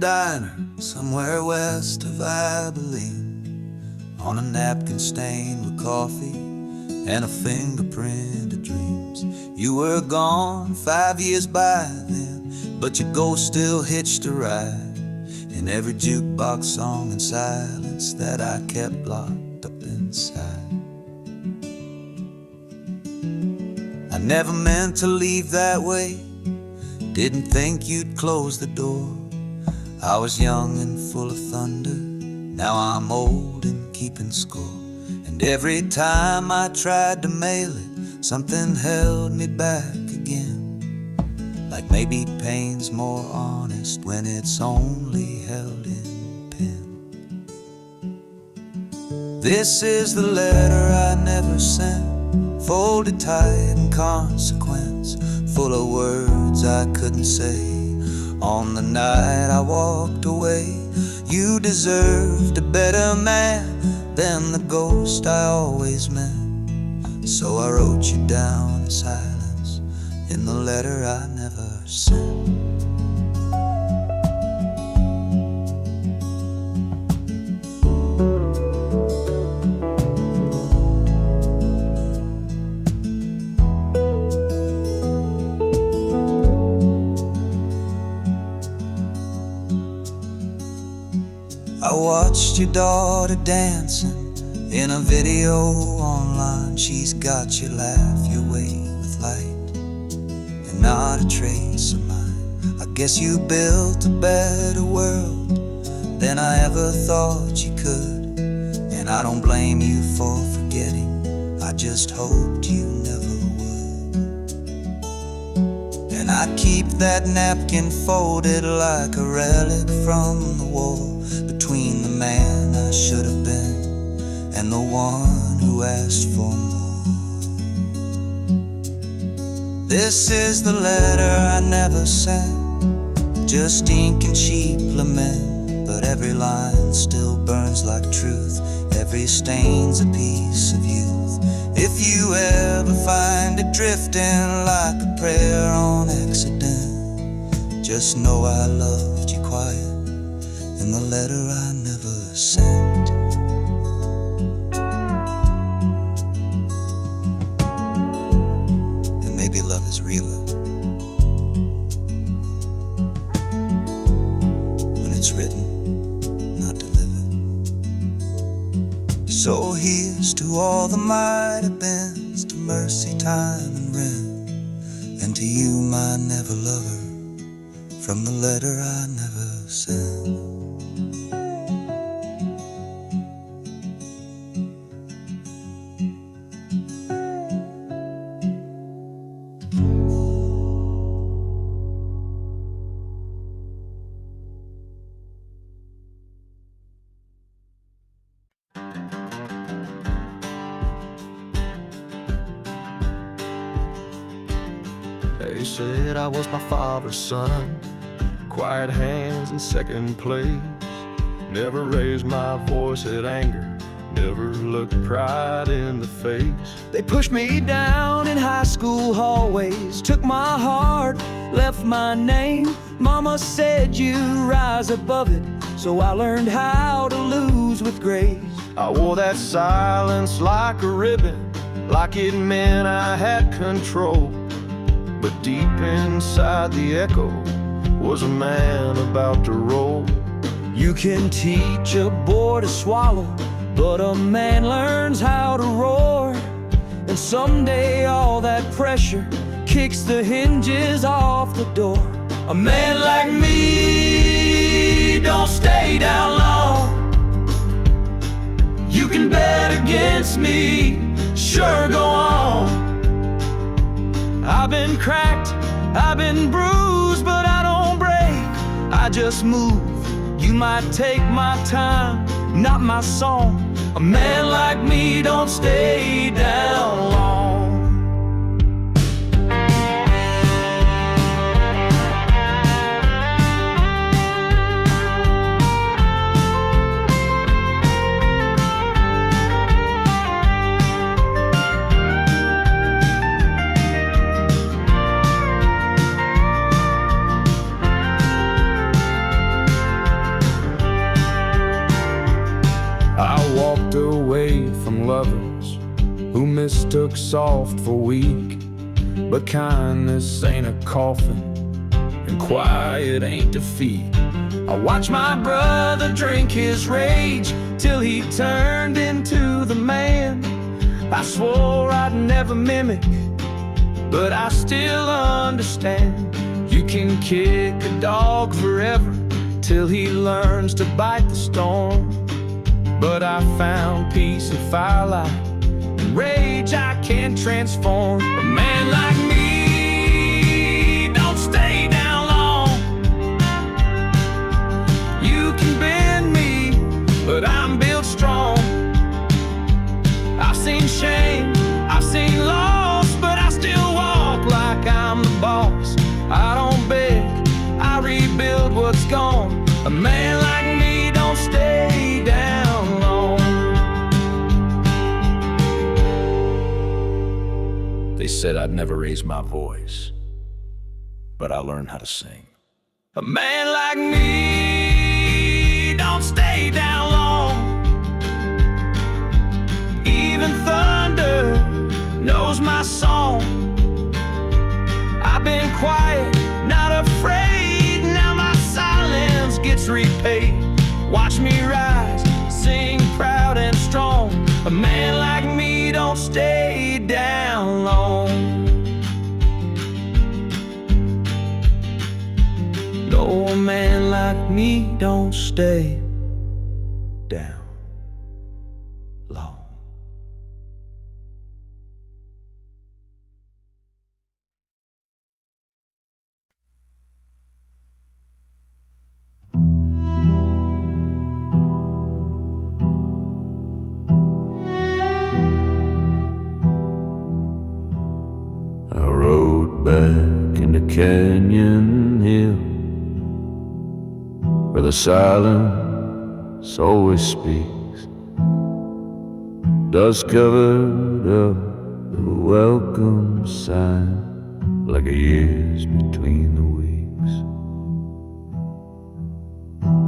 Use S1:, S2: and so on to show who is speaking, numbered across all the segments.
S1: diner somewhere west of Abilene, on a napkin stained with coffee and a fingerprint of dreams. You were gone 5 years by then, but your ghost still hitched a ride in every jukebox song and silence that I kept locked up inside. I never meant to leave that way, didn't think you'd close the door. I was young and full of thunder, now I'm old and keeping score. And every time I tried to mail it, something held me back again. Like maybe pain's more honest when it's only held in pen. This is the letter I never sent, folded tight in consequence, full of words I couldn't say. On the night I walked away, you deserved a better man than the ghost I always meant. So I wrote you down in silence in the letter I never sent. I watched your daughter dancing in a video online. She's got your laugh, your way with light, and not a trace of mine. I guess you built a better world than I ever thought you could, and I don't blame you for forgetting, I just hoped you never would. And I keep that napkin folded like a relic from the war, between the man I should have been and the one who asked for more. This is the letter I never sent, just ink and cheap lament, but every line still burns like truth, every stain's a piece of youth. If you ever find it drifting like a prayer on accident, just know I loved you quiet in the letter I never sent. And maybe love is realer when it's written, not delivered. So here's to all the might have beens, to mercy, time, and rent, and to you, my never lover, from the letter I never sent.
S2: They said I was my father's son, quiet hands in second place, never raised my voice at anger, never looked pride in the face. They pushed me down in high school hallways, took my heart, left my name. Mama said you rise above it, so I learned how to lose with grace. I wore that silence like a ribbon, like it meant I had control. But deep inside the echo was a man about to roll. You can teach a boy to swallow, but a man learns how to roar. And someday all that pressure kicks the hinges off the door. A man like me don't stay down long. You can bet against me, sure, go on. I've been cracked, I've been bruised, but I don't break, I just move. You might take my time, not my song. A man like me don't stay down long. mistook soft for weak, but kindness ain't a coffin, and quiet ain't defeat. I watched my brother drink his rage till he turned into the man I swore I'd never mimic, but I still understand. You can kick a dog forever till he learns to bite the storm, but I found peace in firelight and rage I can't transform. A man like me don't stay down long. You can bend me, but I'm built strong. I've seen shame, I've seen loss, but I still walk like I'm the boss. I don't beg, I rebuild what's gone. A man like me don't stay down long. They said I'd never raise my voice, but I learned how to sing. A man like me don't stay down long. Even thunder knows my song. I've been quiet, not afraid. Now my silence gets repaid. Watch me rise, sing proud and strong. A man like me don't stay down long. No, a man like me don't stay down long.
S1: I rode back into Canyon Hill, where the silence always speaks. Dust covered up the welcome sign, like a year's between the weeks.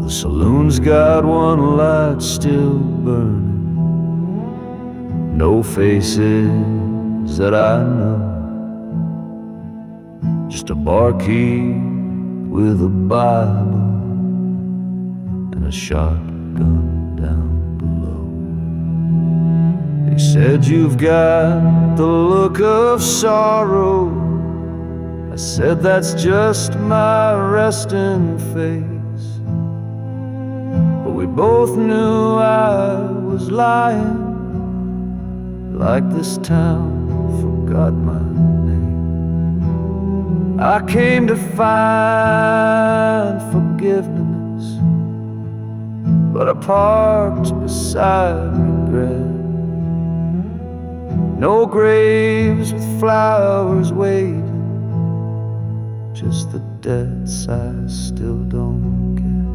S1: The saloon's got one light still burning, no faces that I know, just a barkeep with a Bible and a shotgun down below. He said, "You've got the look of sorrow." I said, "That's just my resting face." But we both knew I was lying, like this town forgot my name. I came to find forgiveness, but I parked beside regret. No graves with flowers waiting, just the debts I still don't get.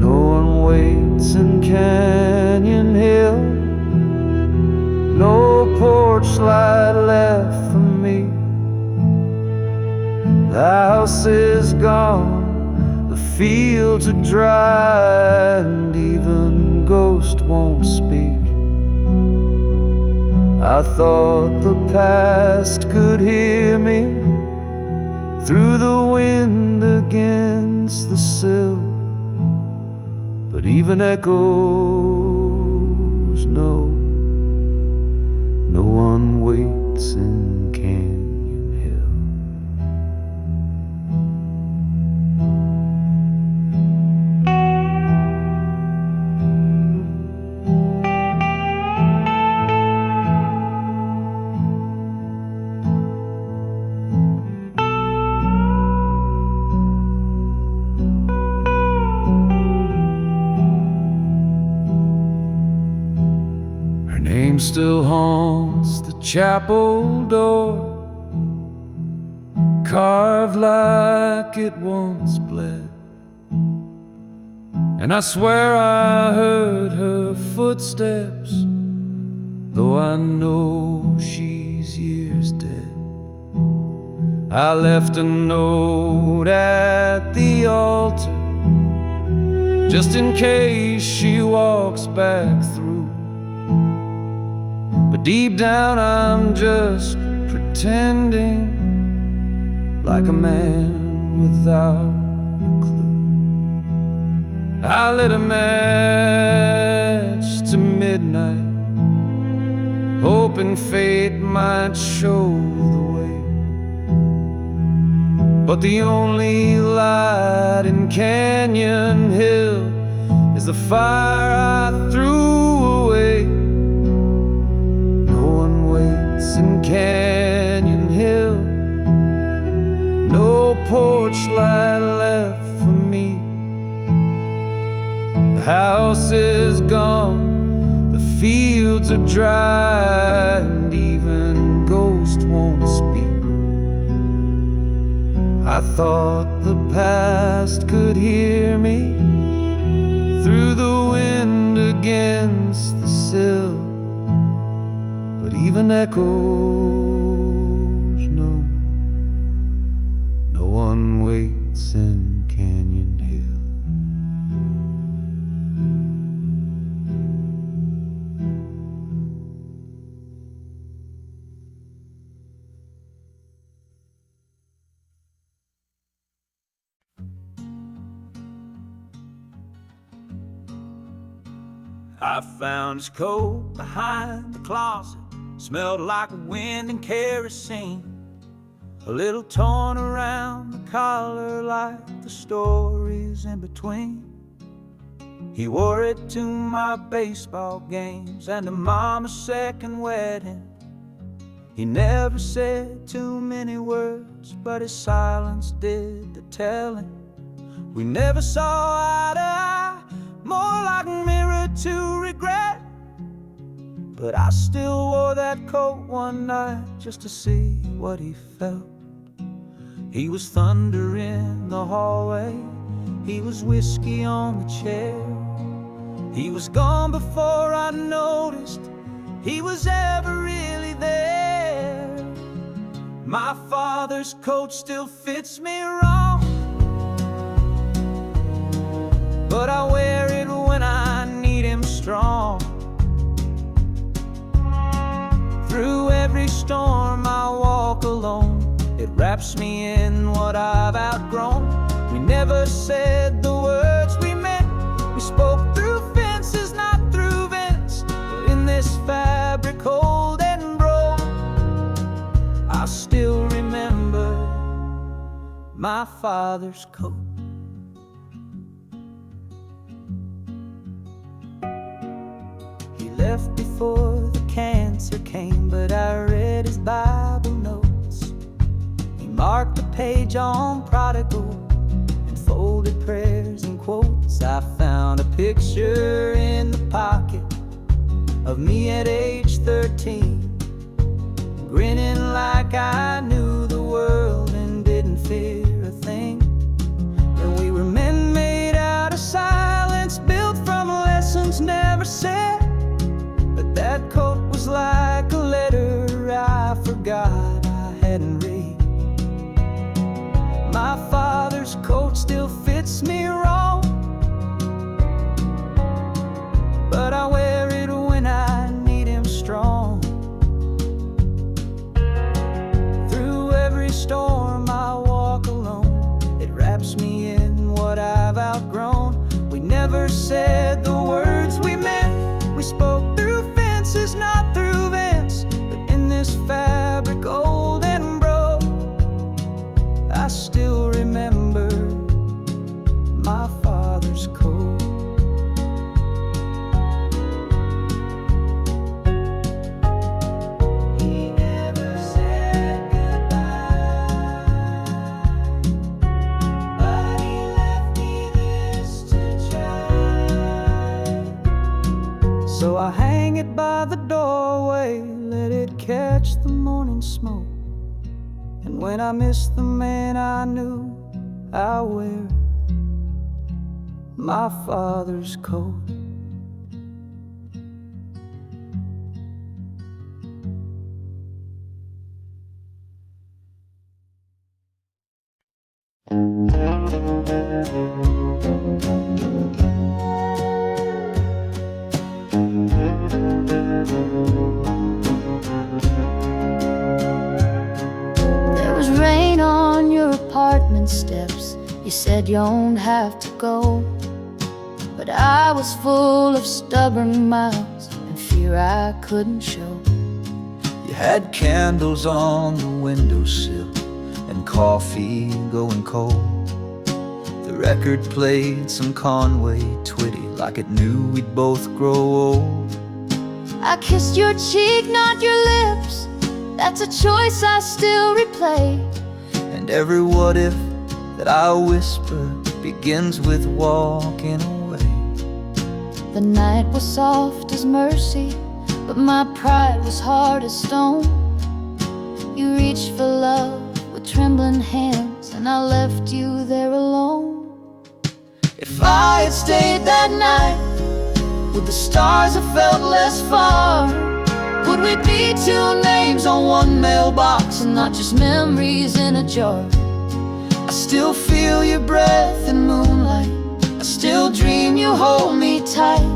S1: No one waits in Canyon Hill, no porch light left for me. The house is gone, the fields are dry, and even ghost won't speak. I thought the past could hear me through the wind against the sill, but even echoes know no one waits in Canyon Hill. Still haunts the chapel door, carved like it once bled. And I swear I heard her footsteps, though I know she's years dead. I left a note at the altar, just in case she walks back through. But
S2: But deep down I'm just pretending, like a man without a clue. I lit a match to midnight, hoping fate might show the way. But the only light in Canyon Hill is the fire I threw away. No one waits in Canyon Hill, no porch light left for me. The house is gone, the fields are dry, and even ghosts won't speak. I thought the past could hear me through the wind against the sill, but even echoes know no one waits in Canyon Hill.
S1: I found his coat behind the closet, smelled like wind and kerosene, a little torn around the collar like the stories in between. He wore it to my baseball games and to Mama's second wedding. He never said too many words, but his silence did the telling. We never saw eye to eye, more like mirror to regret. But I still wore that coat one night just to see what he felt. He was thunder in the hallway, he was whiskey on the chair. He was gone before I noticed he was ever really there. My father's coat still fits me wrong, but I wear it when I need him strong. Through every storm I walk alone, it wraps me in what I've outgrown. We never said the words we meant, we spoke through fences, not through vents. But in this fabric old and broke, I still remember my father's coat. He left before the cancer came, but I read his Bible notes. He marked a page on prodigal and folded prayers and quotes. I found a picture in the pocket of me at age 13, grinning like I knew the world and didn't fear a thing. And we were men made out of silence, built from lessons never said. But that coat was like a letter I forgot I hadn't read. My father's coat still fits me wrong, but I wear it when I need him strong. Through every storm I walk alone, it wraps me in what I've outgrown. We never said the words we meant, we spoke through fences, not through vents. But in this fabric old and broke, I still remember my father's coat. He never said goodbye, but he left me this to try. So I hang it by the doorway, let it catch the morning smoke. And when I miss the man I knew, I wear my father's coat.
S3: said you don't have to go, but I was full of stubborn mouths and fear I couldn't show.
S1: You had candles on the windowsill and coffee going cold. The record played some Conway Twitty like it knew we'd both grow old.
S3: I kissed your cheek, not your lips. That's a choice I still replay.
S1: And every what if that I whisper begins with walking away.
S3: The night was soft as mercy, but my pride was hard as stone. You reached for love with trembling hands, and I left you there alone. If I had stayed that night, would the stars have felt less far? Would we be two names on one mailbox and not just memories in a jar? I still feel your breath in moonlight, I still dream you hold me tight,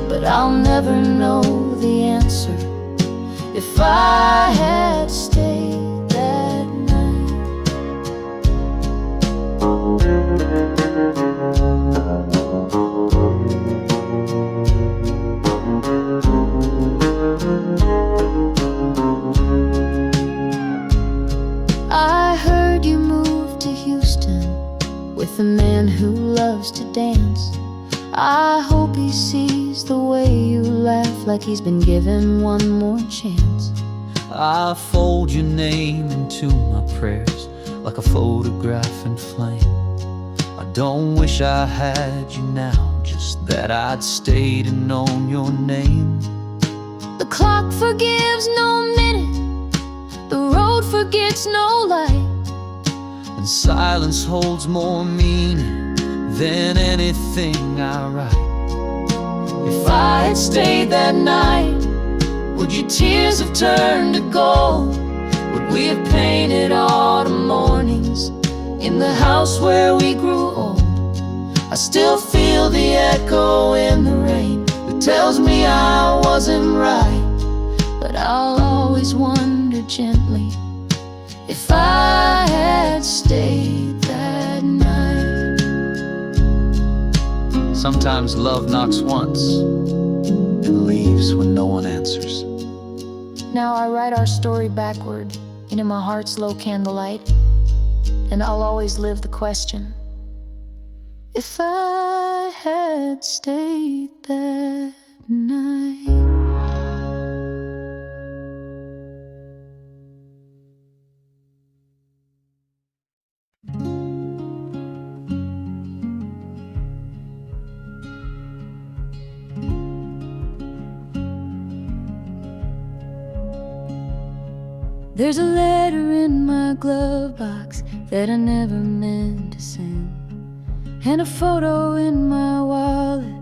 S3: but I'll never know the answer if I had stayed that night. I heard you moved to Houston with a man who loves to dance. I hope he sees the way you laugh like he's been given one more chance.
S1: I fold your name into my prayers like a photograph in flame. I don't wish I had you now, just that I'd stayed and known your name.
S3: The clock forgives no minute, the road forgets no light,
S1: And silence holds more meaning than anything I write.
S3: if I had stayed that night, would your tears have turned to gold? Would we have painted autumn mornings in the house where we grew old? I still feel the echo in the rain that tells me I wasn't right, but I'll always wonder gently if I had stayed that night.
S1: Sometimes love knocks once and leaves when no one answers.
S3: Now I write our story backward into my heart's low candlelight, and I'll always live the question: if I had stayed that night. There's a letter in my glove box that I never meant to send, and a photo in my wallet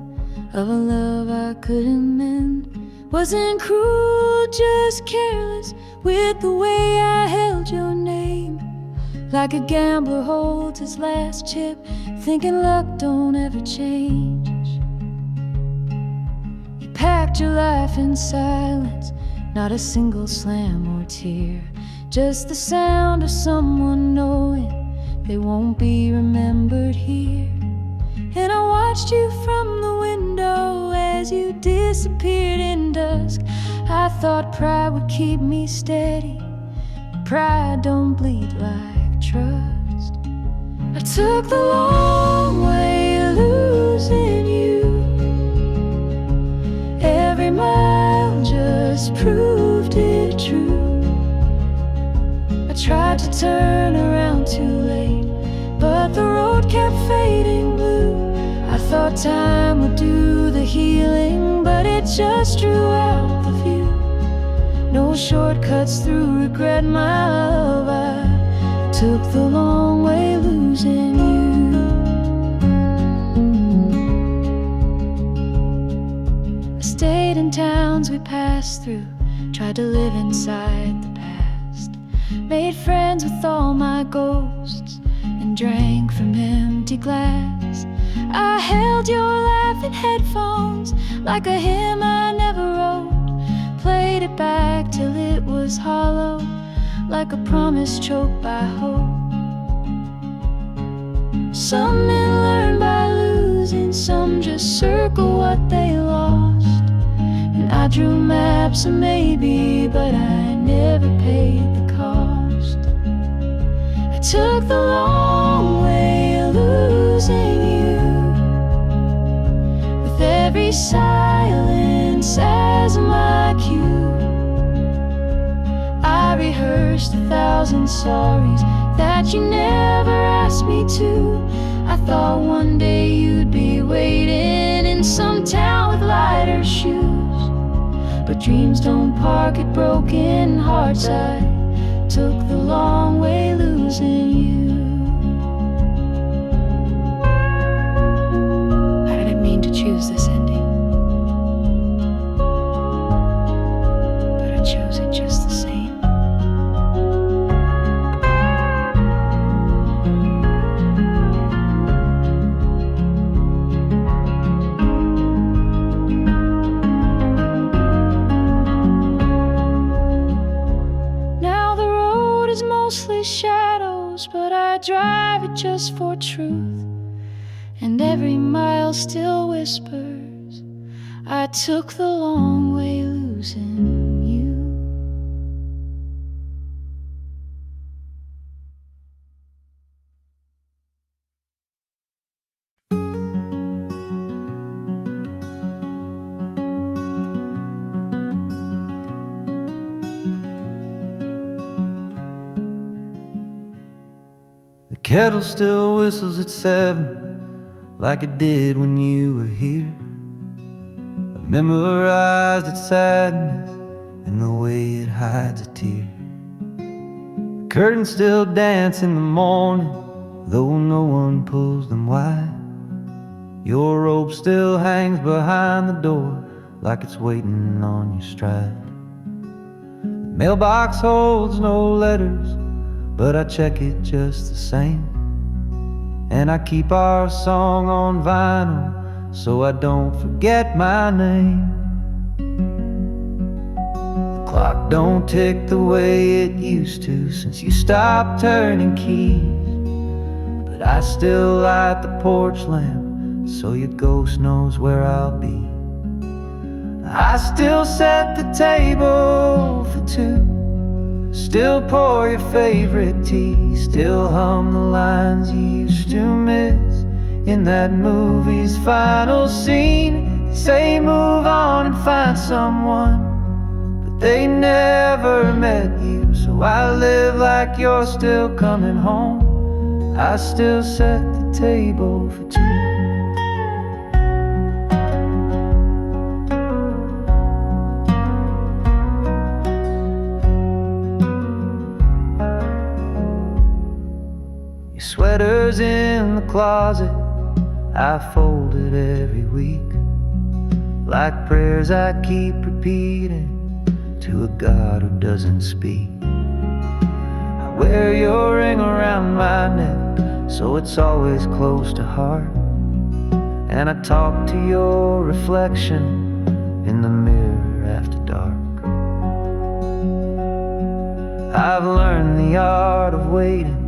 S3: of a love I couldn't mend. Wasn't cruel, just careless with the way I held your name, like a gambler holds his last chip, thinking luck don't ever change. You packed your life in silence, not a single slam or tear, just the sound of someone knowing they won't be remembered here. And I watched you from the window as you disappeared in dusk. I thought pride would keep me steady, but pride don't bleed like trust. I took the long way losing you. Every mile just proved it true. I tried to turn around too late, but the road kept fading blue. I thought time would do the healing, but it just drew out the view. No shortcuts through regret, my love. I took the long way losing you. I stayed in towns we passed through, tried to live inside the past, made friends with all my ghosts, and drank from empty glass. I held your laugh in headphones like a hymn I never wrote, played it back till it was hollow, like a promise choked by hope. Some men learn by losing, some just circle what they lost. And I drew maps of maybe, but I never paid the cost. I took the long way losing you, with every silence as my cue. I rehearsed 1,000 sorries that you never asked me to. I thought one day you'd be waiting in some town with lighter shoes, but dreams don't park at broken hearts. I took the long way losing you. I didn't mean to choose this ending, but I chose it just the same. Mostly shadows, but I drive it just for truth, and every mile still whispers, I took the long way losing you.
S1: The kettle still whistles at 7, like it did when you were here. I memorized its sadness and the way it hides a tear. The curtains still dance in the morning, though no one pulls them wide. Your robe still hangs behind the door, like it's waiting on your stride. The mailbox holds no letters, but I check it just the same. And I keep our song on vinyl so I don't forget my name. The clock don't tick the way it used to since you stopped turning keys, but I still light the porch lamp so your ghost knows where I'll be. I still set the table for two, still pour your favorite tea, still hum the lines you used to miss in that movie's final scene. They say move on and find someone, but they never met you. So I live like you're still coming home. I still set the table for two. Sweaters in the closet I folded every week, like prayers I keep repeating to a God who doesn't speak. I wear your ring around my neck so it's always close to heart, and I talk to your reflection in the mirror after dark. I've learned the art of waiting,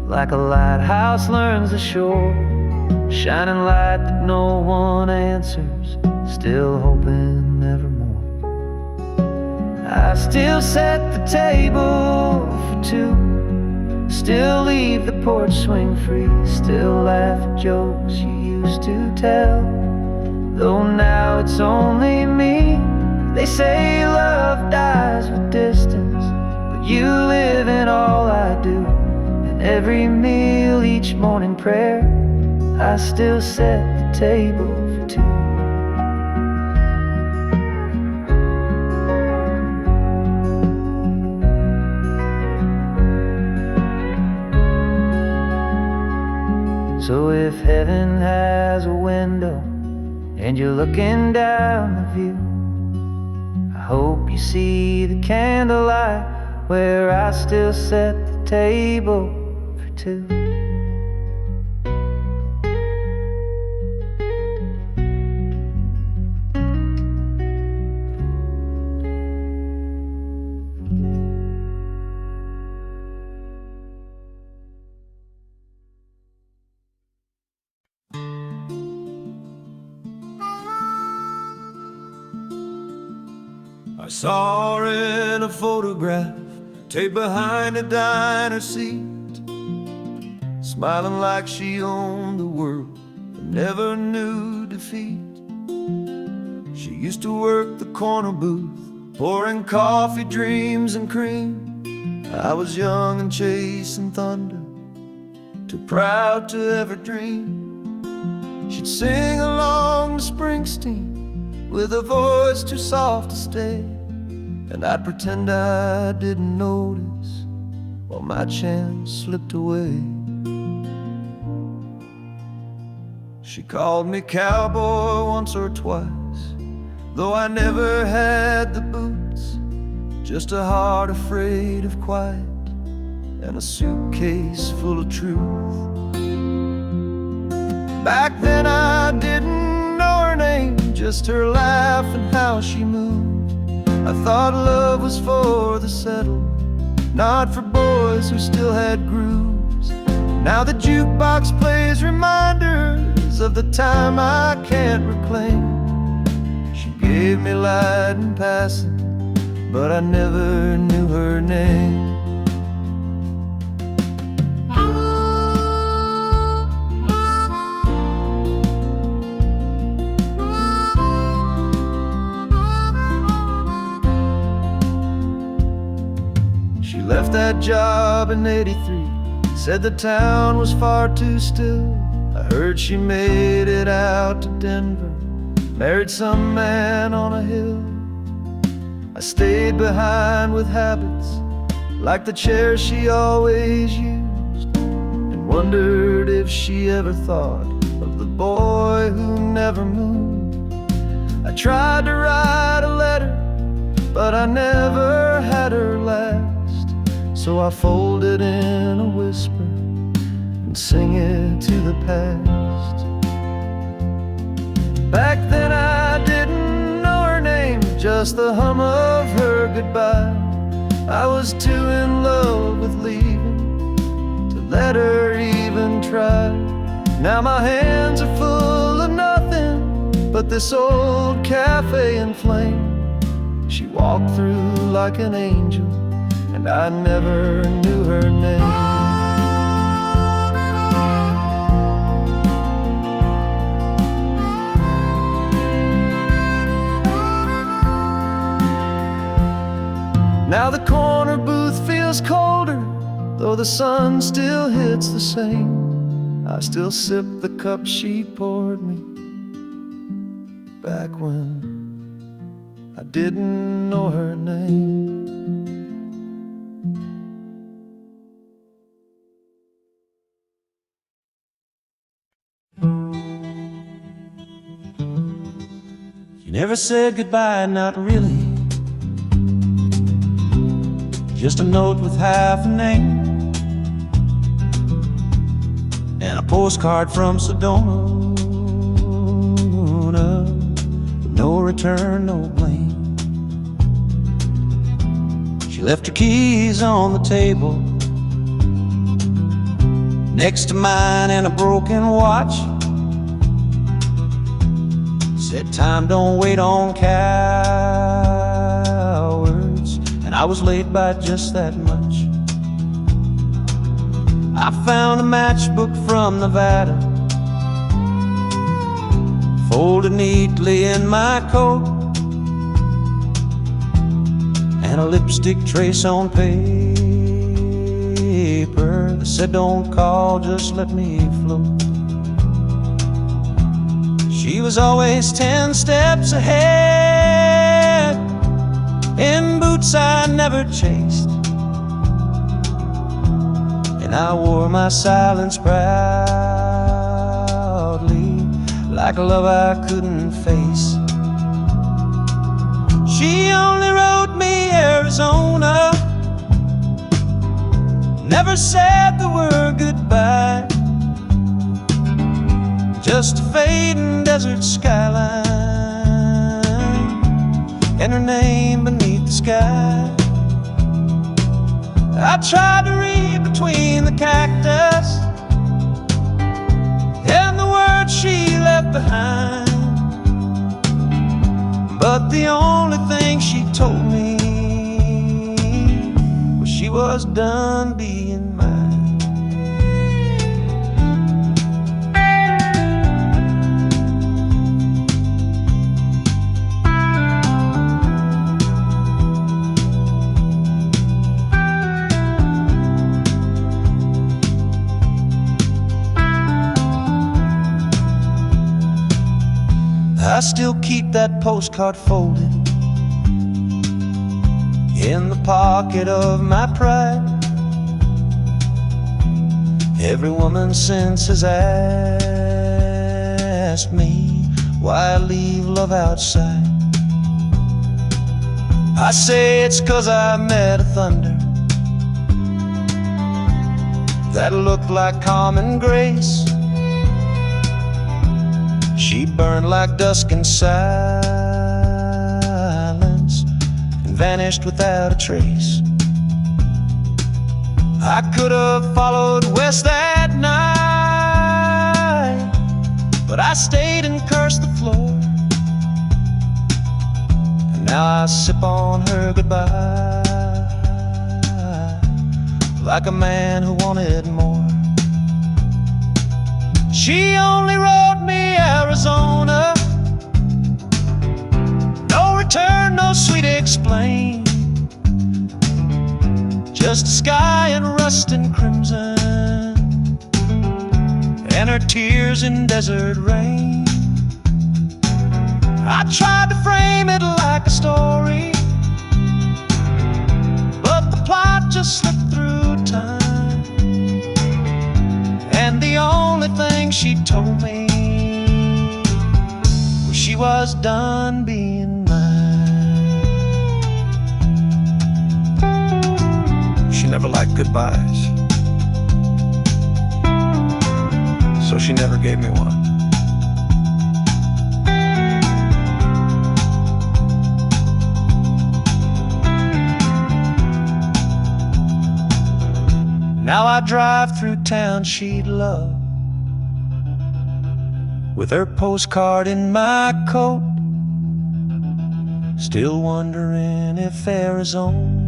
S1: like a lighthouse learns the shore, shining light that no one answers, still hoping nevermore. I still set the table for two, still leave the porch swing free, still laugh at jokes you used to tell, though now it's only me. They say love dies with distance, but you live in all I do. Every meal, each morning prayer, I still set the table for two. So if heaven has a window and you're looking down the view, I hope you see the candlelight where I still set the table for two. Saw her in a photograph, taped behind a diner seat, smiling like she owned the world and never knew defeat. She used to work the corner booth, pouring coffee, dreams, and cream. I was young and chasing thunder, too proud to ever dream. She'd sing along to Springsteen with a voice too soft to stay, and I'd pretend I didn't notice while my chance slipped away. She called me cowboy once or twice, though I never had the boots, just a heart afraid of quiet and a suitcase full of truth. Back then I didn't know her name, just her laugh and how she moved. I thought love was for the settled, not for boys who still had grooves. Now the jukebox plays reminders of the time I can't reclaim. She gave me light in passing, but I never knew her name. She left that job in '83, said the town was far too still. I heard she made it out to Denver, married some man on a hill. I stayed behind with habits like the chair she always used, and wondered if she ever thought of the boy who never moved. I tried to write a letter, but I never had her last, so I fold it in a whisper and sing it to the past. Back then I didn't know her name, just the hum of her goodbye. I was too in love with leaving to let her even try. Now my hands are full of nothing but this old cafe in flame. She walked through like an angel, and I never knew her name. Now the corner booth feels colder, though the sun still hits the same. I still sip the cup she poured me back when I didn't know her name.
S4: She never said goodbye, not really. Just a note with half a name and a postcard from Sedona, with no return, no blame. She left her keys on the table next to mine and a broken watch. Said time don't wait on cowards, and I was late by just that much. I found a matchbook from Nevada, folded neatly in my coat, and a lipstick trace on paper that said don't call, just let me float. She was always 10 steps ahead, in boots I never chased, and I wore my silence proudly, like a love I couldn't face. She only wrote me Arizona, never said the word goodbye, just a fading desert skyline and her name beneath the sky. I tried to read between the cactus and the words she left behind, but the only thing she told me was done being mine. I still keep that postcard folded in the pocket of my pride. Every woman since has asked me why I leave love outside. I say it's 'cause I met a thunder that looked like common grace. She burned like dusk in silence and vanished without a trace. I could have followed west that night, but I stayed and cursed the floor. And now I sip on her goodbye like a man who wanted more. She only wrote me Arizona, no return, no sweet explain, just sky and rust and crimson, and her tears in desert rain. I tried to frame it like a story, but the plot just slipped through time, and the only thing she told me was she was done being mine. She never liked goodbyes, so she never gave me one. Now I drive through town she'd love, with her postcard in my coat, still wondering if Arizona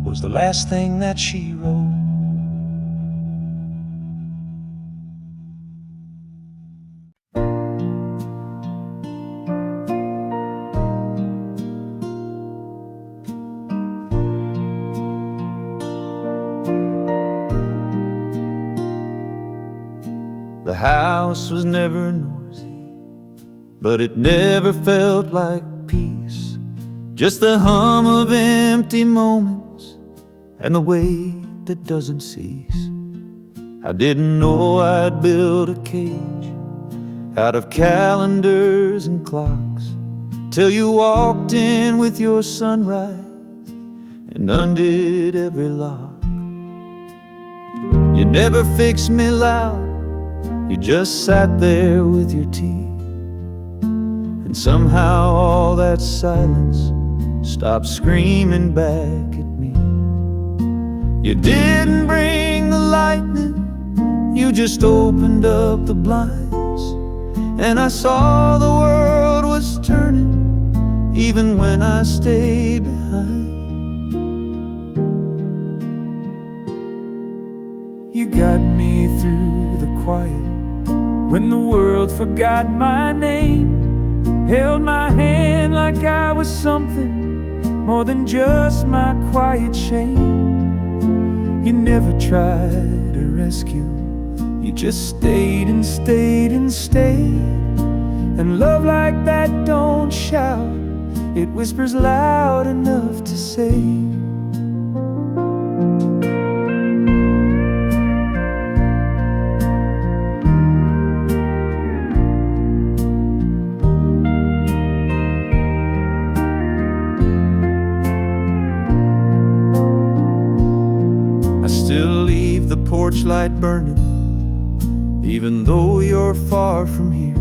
S4: was the last thing that she wrote.
S5: The house was never noisy, but it never felt like peace. Just the hum of empty moments and the weight that doesn't cease. I didn't know I'd build a cage out of calendars and clocks, till you walked in with your sunrise and undid every lock. You never fixed me loud, you just sat there with your tea, and somehow all that silence stopped screaming back at me. You didn't bring the lightning, you just opened up the blinds, and I saw the world was turning even when I stayed behind. You got me through the quiet when the world forgot my name, held my hand like I was something more than just my quiet shame. You never tried to rescue, you just stayed and stayed and stayed. And love like that don't shout, it whispers loud enough to say. Porch light burning, even though you're far from here.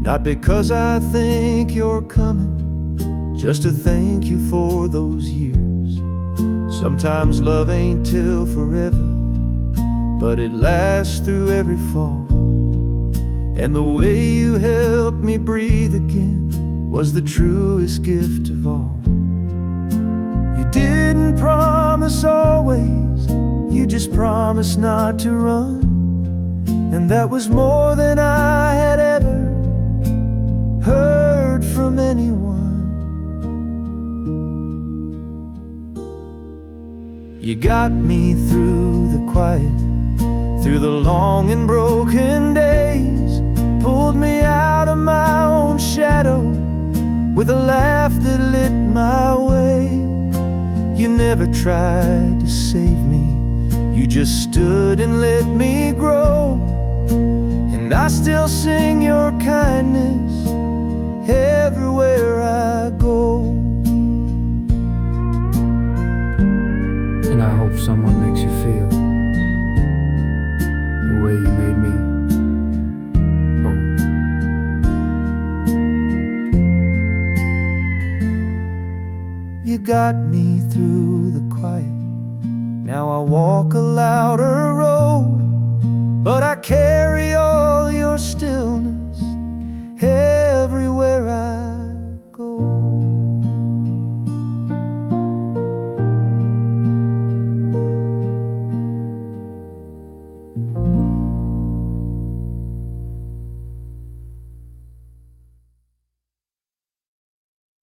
S5: Not because I think you're coming, just to thank you for those years. Sometimes love ain't till forever, but it lasts through every fall. And the way you helped me breathe again was the truest gift of all. promise always, you just promised not to run. And that was more than I had ever heard from anyone. You got me through the quiet, through the long and broken days, pulled me out of my own shadow with a laugh that lit my way. You never tried to save me, you just stood and let me grow. And I still sing your kindness everywhere I go.
S6: And I hope someone makes you feel the way you made me.
S5: You got me through the quiet, now I walk a louder road, but I carry